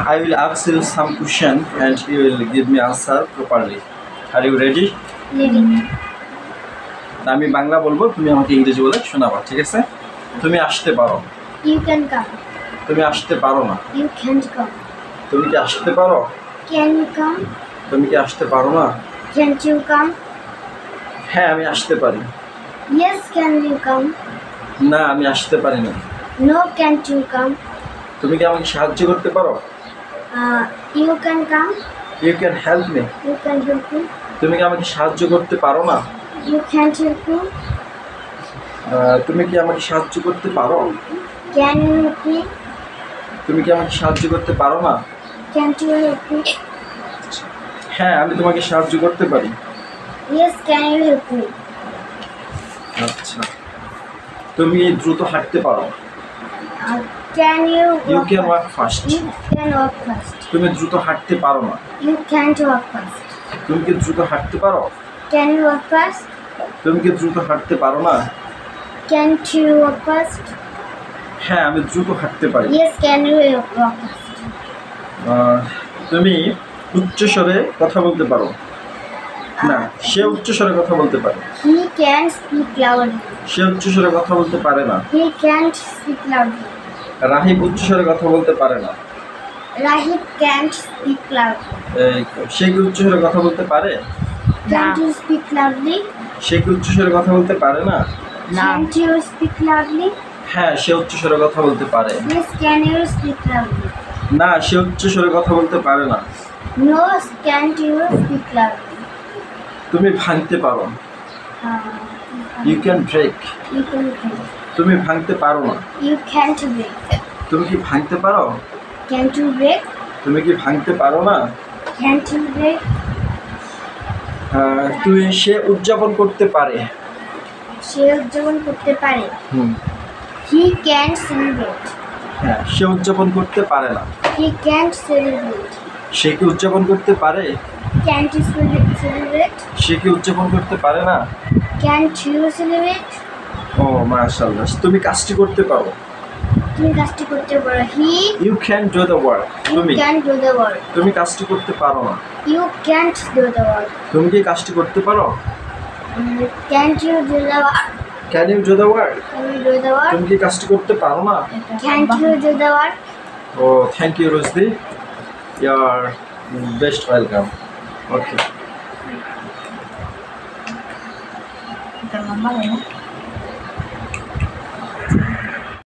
I will ask you some question and you will give me answer properly. Are you ready? Ready. আমি বাংলা বলবো, তুমি আমাকে ইংরেজি বলে শোনাবা, ঠিক আছে? তুমি আসতে পারো। You can come. তুমি আসতে পারো না। You can't come. তুমি কি আসতে পারো? Can you come? তুমি কি আসতে পারো না? Can't you come? হ্যাঁ, আমি আসতে পারি। Yes, can you come? না, আমি আসতে পারি না। No, can't you come? তুমি কি আমাকে সাহায্য করতে পারো? You can come. You can help me. You can help me. তুমি কি আমাকে সাহায্য করতে পারো না? You can't help me. তুমি কি আমাকে সাহায্য করতে পারো? Can you help me? তুমি কি আমাকে সাহায্য করতে পারো না? Can't you help me? হ্যাঁ, আমি তোমাকে সাহায্য করতে পারি। Yes, can you help me? আচ্ছা, তুমি দ্রুত হাঁটতে পারো। Can you You walk can fast? walk fast. You can walk fast. তুমি দ্রুত হাঁটতে পারো না। You can't walk fast. তুমি কি দ্রুত হাঁটতে পারো? Can you walk fast? তুমি কি দ্রুত হাঁটতে পারো না? Can't you walk fast? হ্যাঁ, আমি দ্রুত হাঁটতে পারি। Yes, can you walk fast? তুমি উচ্চস্বরে কথা বলতে পারো না। সে উচ্চস্বরে কথা বলতে পারে। He can speak loudly. সে উচ্চস্বরে কথা বলতে পারে না। He can't speak loudly. রাহিব উচ্চস্বরে কথা বলতে পারে না। Rahib can't speak loudly. সে কি উচ্চস্বরে কথা বলতে পারে? Can't you speak loudly? সে কি উচ্চস্বরে কথা বলতে পারে না? Can't you speak loudly? হ্যাঁ, সে উচ্চস্বরে কথা বলতে পারে। Yes, can you speak loudly? না, সে উচ্চস্বরে কথা বলতে পারে না। No, can't you speak loudly? তুমি ভাঙতে পারো। You You can break. can break. তুমি ভাঙতে পারো না। You can't break. তুমি কি ভাঙতে পারো? Can't you break? তুমি কি ভাঙতে পারো না? Can't you break? সে উদযাপন করতে পারে। সে উদযাপন করতে পারে। হুম, He can't celebrate. হ্যাঁ, সে উদযাপন করতে পারে না। He can't celebrate. সে কি উদযাপন করতে পারে? Can't you celebrate? সে কি উদযাপন করতে পারে না? Can't you celebrate? ও মাশাআল্লাহ, তুমি কাজটি করতে পারো। তুমি কাজটি করতে পারো। He you can do the work. তুমি can't do the work. তুমি কাজটি করতে পারো না। You can't do the work. তুমি কি কাজটি করতে পারো? Can't you do the work? Can you do the work? Can you do the work? তুমি কি কাজটি করতে পারো না? Can't you do the work? Oh thank you রোজদি, you are best welcome. Okay. Kita ngomong ya.